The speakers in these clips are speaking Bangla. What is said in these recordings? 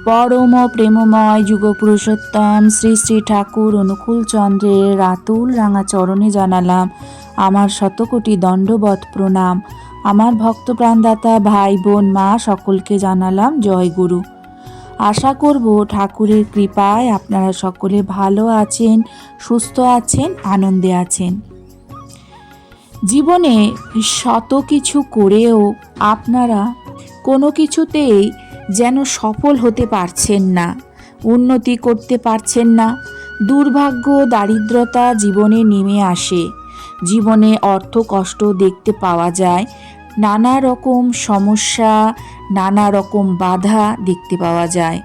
পরম প্রেমময় যুগপুরুষোত্তম শ্রী শ্রী ঠাকুর অনুকূল চন্দ্রের রাতুল রাঙা চরণে জানালাম আমার শতকোটি দণ্ডবৎ প্রণাম। আমার ভক্ত প্রাণদাতা ভাই বোন মা সকলকে জানালাম জয় গুরু। আশা করব ঠাকুরের কৃপায় আপনারা সকলে ভালো আছেন, সুস্থ আছেন, আনন্দে আছেন। জীবনে শত কিছু করেও আপনারা কোনো কিছুতেই যেন সফল হতে পারছেন না, উন্নতি করতে পারছেন না। দুর্ভাগ্য, দারিদ্রতা জীবনে নেমে আসে, জীবনে অর্থ কষ্ট দেখতে পাওয়া যায়, নানা রকম সমস্যা, নানা রকম বাধা দেখতে পাওয়া যায়।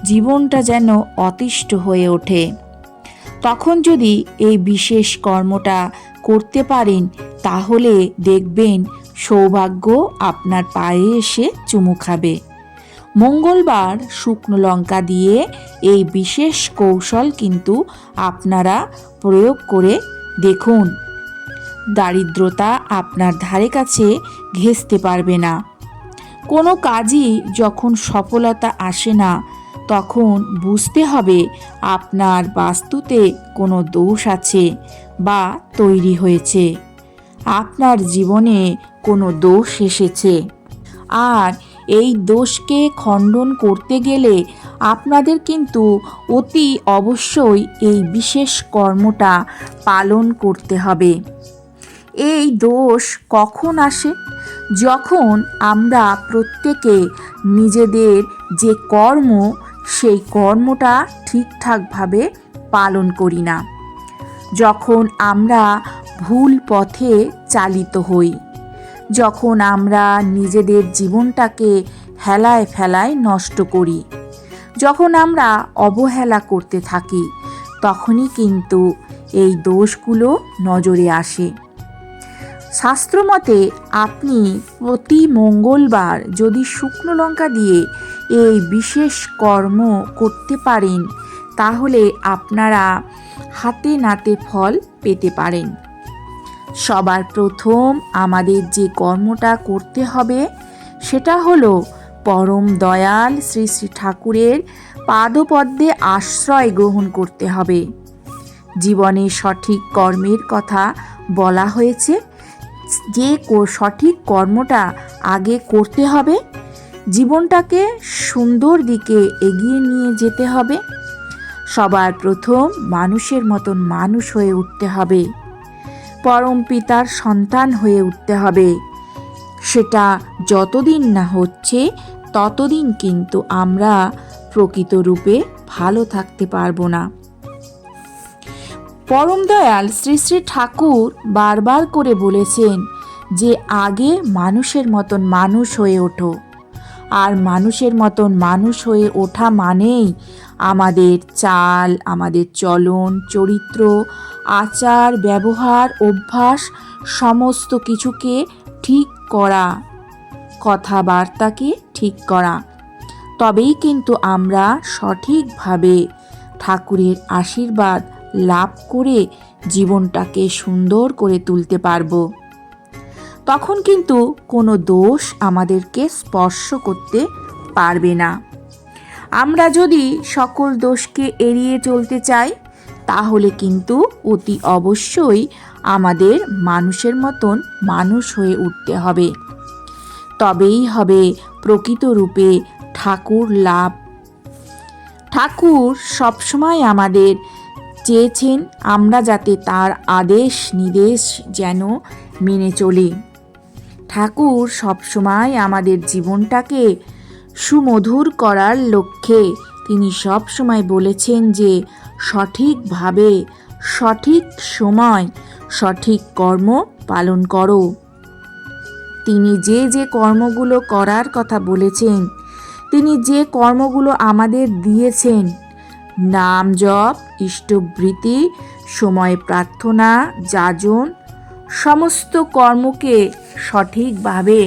জীবনটা যেন অতিষ্ঠ হয়ে ওঠে। তখন যদি এই বিশেষ কর্মটা করতে পারেন তাহলে দেখবেন সৌভাগ্য আপনার পায়ে এসে চুমু খাবে। মঙ্গলবার শুকনো লঙ্কা দিয়ে এই বিশেষ কৌশল কিন্তু আপনারা প্রয়োগ করে দেখুন। দারিদ্রতা আপনার ধারে কাছে ঘেঁষতে পারবে না। কোনো কাজই যখন সফলতা আসে না তখন বুঝতে হবে আপনার বাস্তুতে কোনো দোষ আছে বা তৈরি হয়েছে, আপনার জীবনে কোনো দোষ এসেছে। আর এই দোষকে খণ্ডন করতে গেলে আপনাদের কিন্তু অতি অবশ্যই এই বিশেষ কর্মটা পালন করতে হবে। এই দোষ কখন আসে? যখন আমরা প্রত্যেকে নিজেদের যে কর্ম সেই কর্মটা ঠিকঠাকভাবে পালন করি না, যখন আমরা ভুল পথে চালিত হই, যখন আমরা নিজেদের জীবনটাকে হেলায় ফেলায় নষ্ট করি, যখন আমরা অবহেলা করতে থাকি, তখনই কিন্তু এই দোষগুলো নজরে আসে। শাস্ত্রমতে আপনি প্রতি মঙ্গলবার যদি শুকনো লঙ্কা দিয়ে এই বিশেষ কর্ম করতে পারেন তাহলে আপনারা হাতে নাতে ফল পেতে পারেন। সবার প্রথম আমাদের যে কর্মটা করতে হবে সেটা হলো পরম দয়াল শ্রী শ্রী ঠাকুরের পাদপদ্মে আশ্রয় গ্রহণ করতে হবে। জীবনে সঠিক কর্মের কথা বলা হয়েছে, যে সঠিক কর্মটা আগে করতে হবে, জীবনটাকে সুন্দর দিকে এগিয়ে নিয়ে যেতে হবে। সবার প্রথম মানুষের মতন মানুষ হয়ে উঠতে হবে, পরম পিতার সন্তান হয়ে উঠতে হবে। সেটা যতদিন না হচ্ছে ততদিন কিন্তু আমরা প্রকৃত রূপে ভালো থাকতে পারবো না। পরম দয়াল শ্রী শ্রী ঠাকুর বারবার করে বলেছেন যে আগে মানুষের মতন মানুষ হয়ে ওঠো। আর মানুষের মতন মানুষ হয়ে ওঠা মানেই আমাদের চাল, আমাদের চলন, চরিত্র, আচার, ব্যবহার, অভ্যাস সমস্ত কিছুকে ঠিক করা, কথাবার্তাকে ঠিক করা। তবেই কিন্তু আমরা সঠিকভাবে ঠাকুরের আশীর্বাদ লাভ করে জীবনটাকে সুন্দর করে তুলতে পারবো। তখন কিন্তু কোনো দোষ আমাদেরকে স্পর্শ করতে পারবে না। আমরা যদি সকল দোষকে এড়িয়ে চলতে চাই তাহলে কিন্তু অতি অবশ্যই আমাদের মানুষের মতন মানুষ হয়ে উঠতে হবে। তবেই হবে প্রকৃত রূপে ঠাকুর লাভ। ঠাকুর সবসময় আমাদের চেয়েছেন আমরা যাতে তার আদেশ নির্দেশ যেন মেনে চলি। ঠাকুর সবসময় আমাদের জীবনটাকে সুমধুর করার লক্ষ্যে তিনি সবসময় বলেছেন যে সঠিকভাবে, সঠিক সময়, সঠিক কর্ম পালন করো। তিনি যে যে কর্মগুলো করার কথা বলেছেন, তিনি যে কর্মগুলো আমাদের দিয়েছেন, নাম জপ, ইষ্টবৃত্তি, সময় প্রার্থনা, যাজন, সমস্ত কর্মকে সঠিকভাবে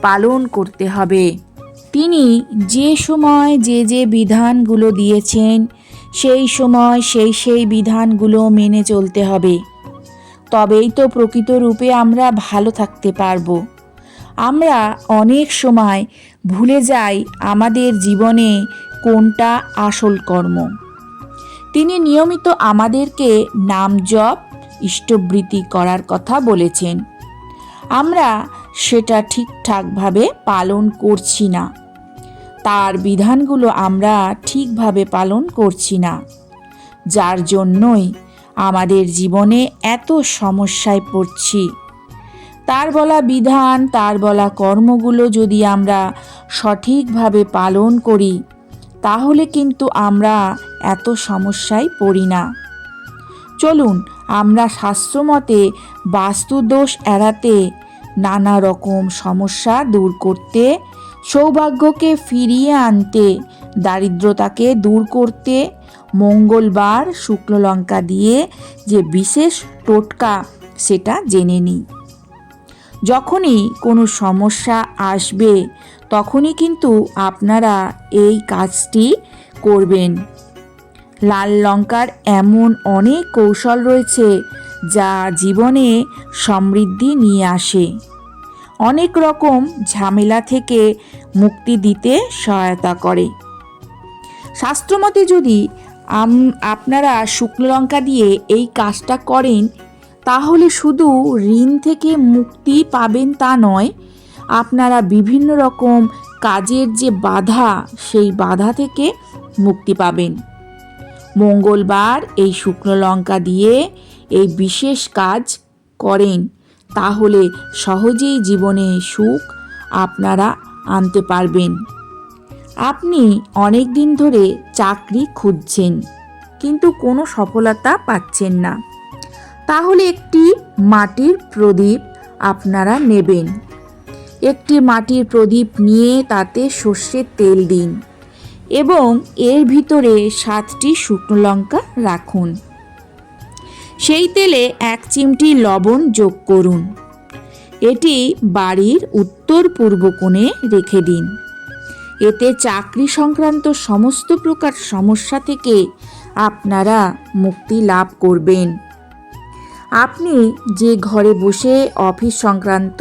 পালন করতে হবে। তিনি যে সময় যে যে বিধানগুলো দিয়েছেন সেই সময় সেই বিধানগুলো মেনে চলতে হবে। তবেই তো প্রকৃত রূপে আমরা ভালো থাকতে পারবো। আমরা অনেক সময় ভুলে যাই আমাদের জীবনে কোনটা আসল কর্ম। তিনি নিয়মিত আমাদেরকে নাম জপ ইষ্টবৃত্তি করার কথা বলেছেন। আমরা সেটা ঠিকঠাকভাবে পালন করছি না, তার বিধানগুলো আমরা ঠিকভাবে পালন করছি না, যার জন্যই আমাদের জীবনে এত সমস্যায় পড়ছি। তার বলা বিধান, তার বলা কর্মগুলো যদি আমরা সঠিকভাবে পালন করি তাহলে কিন্তু আমরা এত সমস্যায় পড়ি না। চলুন আমরা শাস্ত্রমতে বাস্তুদোষ এড়াতে, নানা রকম সমস্যা দূর করতে, সৌভাগ্যকে ফিরিয়ে আনতে, দারিদ্রতাকে দূর করতে মঙ্গলবার শুক্ল লঙ্কা দিয়ে যে বিশেষ টোটকা সেটা জেনে নিই। যখনই কোনো সমস্যা আসবে তখনই কিন্তু আপনারা এই কাজটি করবেন। লাল লঙ্কার এমন অনেক কৌশল রয়েছে যা জীবনে সমৃদ্ধি নিয়ে আসে, অনেক রকম ঝামেলা থেকে মুক্তি দিতে সহায়তা করে। শাস্ত্রমতে যদি আপনারা শুকনো লঙ্কা দিয়ে এই কাজটা করেন তাহলে শুধু ঋণ থেকে মুক্তি পাবেন তা নয়, আপনারা বিভিন্ন রকম কাজের যে বাধা সেই বাধা থেকে মুক্তি পাবেন। মঙ্গলবার এই শুকনো লঙ্কা দিয়ে এই বিশেষ কাজ করেন তাহলে সহজেই জীবনে সুখ আপনারা আনতে পারবেন। আপনি অনেক দিন ধরে চাকরি খুঁজছেন কিন্তু কোনো সফলতা পাচ্ছেন না, তাহলে একটি মাটির প্রদীপ আপনারা নেবেন। একটি মাটির প্রদীপ নিয়ে তাতে সর্ষের তেল দিন এবং এর ভিতরে 7টি শুকনো লঙ্কা রাখুন। সেই তেলে 1 চিমটি লবণ যোগ করুন। এটি বাড়ির উত্তর পূর্ব কোণে রেখে দিন। এতে চাকরি সংক্রান্ত সমস্ত প্রকার সমস্যা থেকে আপনারা মুক্তি লাভ করবেন। আপনি যে ঘরে বসে অফিস সংক্রান্ত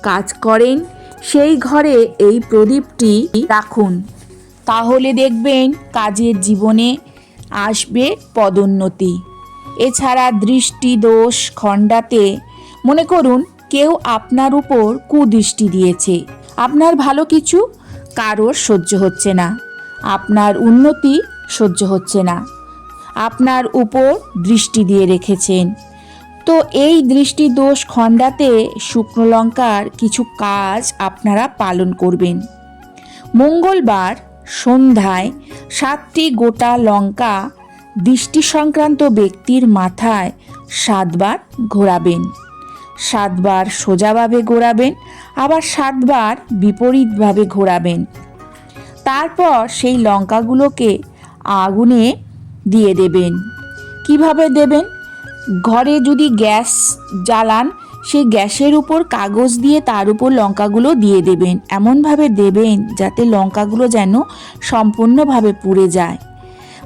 কাজ করেন সেই ঘরে এই প্রদীপটি রাখুন, তাহলে দেখবেন কাজের জীবনে আসবে পদোন্নতি। এছাড়া দৃষ্টি দোষ খণ্ডাতে, মনে করুন কেউ আপনার উপর কুদৃষ্টি দিয়েছে, আপনার ভালো কিছু কারোর সহ্য হচ্ছে না, আপনার উন্নতি সহ্য হচ্ছে না, আপনার উপর দৃষ্টি দিয়ে রেখেছেন। তো এই দৃষ্টি দোষ খণ্ডাতে শুকনো লঙ্কার কিছু কাজ আপনারা পালন করবেন। মঙ্গলবার সন্ধ্যায় 7টি গোটা লঙ্কা দৃষ্টি সংক্রান্ত ব্যক্তির মাথায় 7 বার ঘোরাবেন। 7 বার সোজাভাবে ঘোরাবেন, আবার 7 বার বিপরীতভাবে ঘোরাবেন। তারপর সেই লঙ্কাগুলোকে আগুনে দিয়ে দেবেন। কিভাবে দেবেন? ঘরে যদি গ্যাস জ্বালান সেই গ্যাসের উপর কাগজ দিয়ে তার উপর লঙ্কাগুলো দিয়ে দেবেন। এমনভাবে দেবেন যাতে লঙ্কাগুলো যেন সম্পূর্ণভাবে পুড়ে যায়,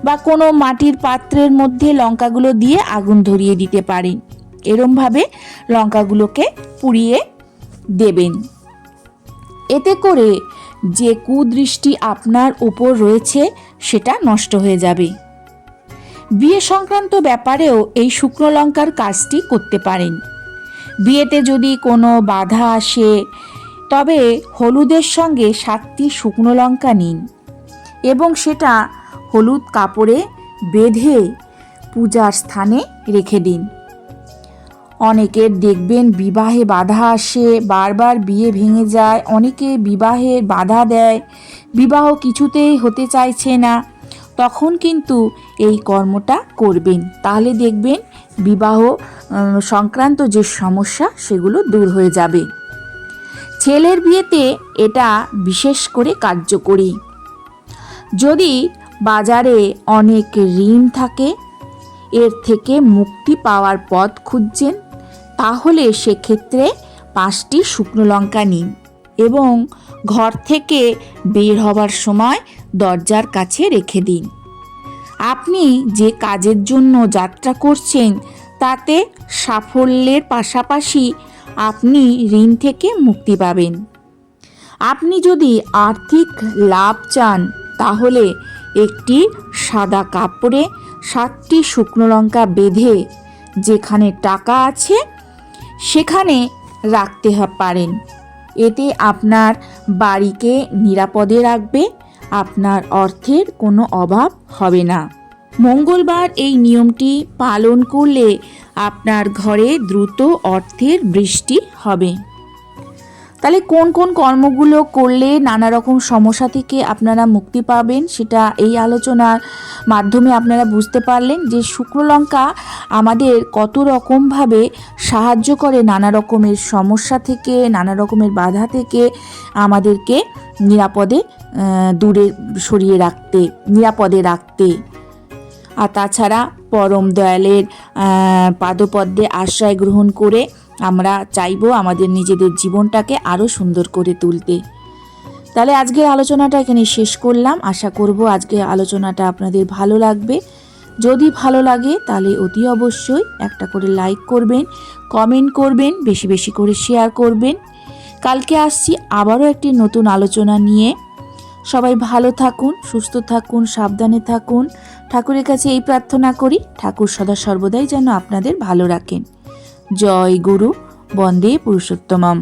বা কোনো মাটির পাত্রের মধ্যে লঙ্কাগুলো দিয়ে আগুন ধরিয়ে দিতে পারেন। এরমভাবে লঙ্কাগুলোকে পুড়িয়ে দেবেন। এতে করে যে কুদৃষ্টি আপনার উপর রয়েছে সেটা নষ্ট হয়ে যাবে। বিয়ে সংক্রান্ত ব্যাপারেও এই শুকনো লঙ্কার কাজটি করতে পারেন। বিয়েতে যদি কোনো বাধা আসে তবে হলুদের সঙ্গে 7টি শুকনো লঙ্কা নিন এবং সেটা হলুদ কাপড়ে বেঁধে পূজার স্থানে রেখে দিন। অনেকের দেখবেন বিবাহে বাধা আসে, বারবার বিয়ে ভেঙে যায়, অনেকে বিবাহের বাধা দেয়, বিবাহ কিছুতেই হতে চাইছে না, তখন কিন্তু এই কর্মটা করবেন, তাহলে দেখবেন বিবাহ সংক্রান্ত যে সমস্যা সেগুলো দূর হয়ে যাবে। ছেলের বিয়েতে এটা বিশেষ করে কার্যকরী। যদি বাজারে অনেক ঋণ থাকে, এর থেকে মুক্তি পাওয়ার পথ খুঁজছেন, তাহলে সেক্ষেত্রে 5টি শুকনো লঙ্কা নিন এবং ঘর থেকে বের হবার সময় দরজার কাছে রেখে দিন। আপনি যে কাজের জন্য যাত্রা করছেন তাতে সাফল্যের পাশাপাশি আপনি ঋণ থেকে মুক্তি পাবেন। আপনি যদি আর্থিক লাভ চান তাহলে একটি সাদা কাপড়ে 7টি শুকনো লঙ্কা বেঁধে যেখানে টাকা আছে সেখানে রাখতে পারেন। এতে আপনার বাড়িকে নিরাপদে রাখবে, আপনার অর্থের কোনো অভাব হবে না। মঙ্গলবার এই নিয়মটি পালন করলে আপনার ঘরে দ্রুত অর্থের বৃষ্টি হবে। তাহলে কোন কোন কর্মগুলো করলে নানা রকম সমস্যা থেকে আপনারা মুক্তি পাবেন সেটা এই আলোচনার মাধ্যমে আপনারা বুঝতে পারলেন যে শুকনো লঙ্কা আমাদের কত রকমভাবে সাহায্য করে নানা রকমের সমস্যা থেকে, নানা রকমের বাধা থেকে আমাদেরকে নিরাপদে দূরে সরিয়ে রাখতে, নিরাপদে রাখতে। আর তাছাড়া পরম দয়ালের পাদপদ্মে আশ্রয় গ্রহণ করে আমরা চাইবো আমাদের নিজেদের জীবনটাকে আরও সুন্দর করে তুলতে। তাহলে আজকের আলোচনাটা এখানে শেষ করলাম। আশা করব আজকের আলোচনাটা আপনাদের ভালো লাগবে। যদি ভালো লাগে তাহলে অতি অবশ্যই একটা করে লাইক করবেন, কমেন্ট করবেন, বেশি বেশি করে শেয়ার করবেন। কালকে আসছি আবারও একটি নতুন আলোচনা নিয়ে। সবাই ভালো থাকুন, সুস্থ থাকুন, সাবধানে থাকুন। ঠাকুরের কাছে এই প্রার্থনা করি ঠাকুর সদা সর্বদাই যেন আপনাদের ভালো রাখেন। জয় গুরু, বন্দে পুরুষোত্তমম।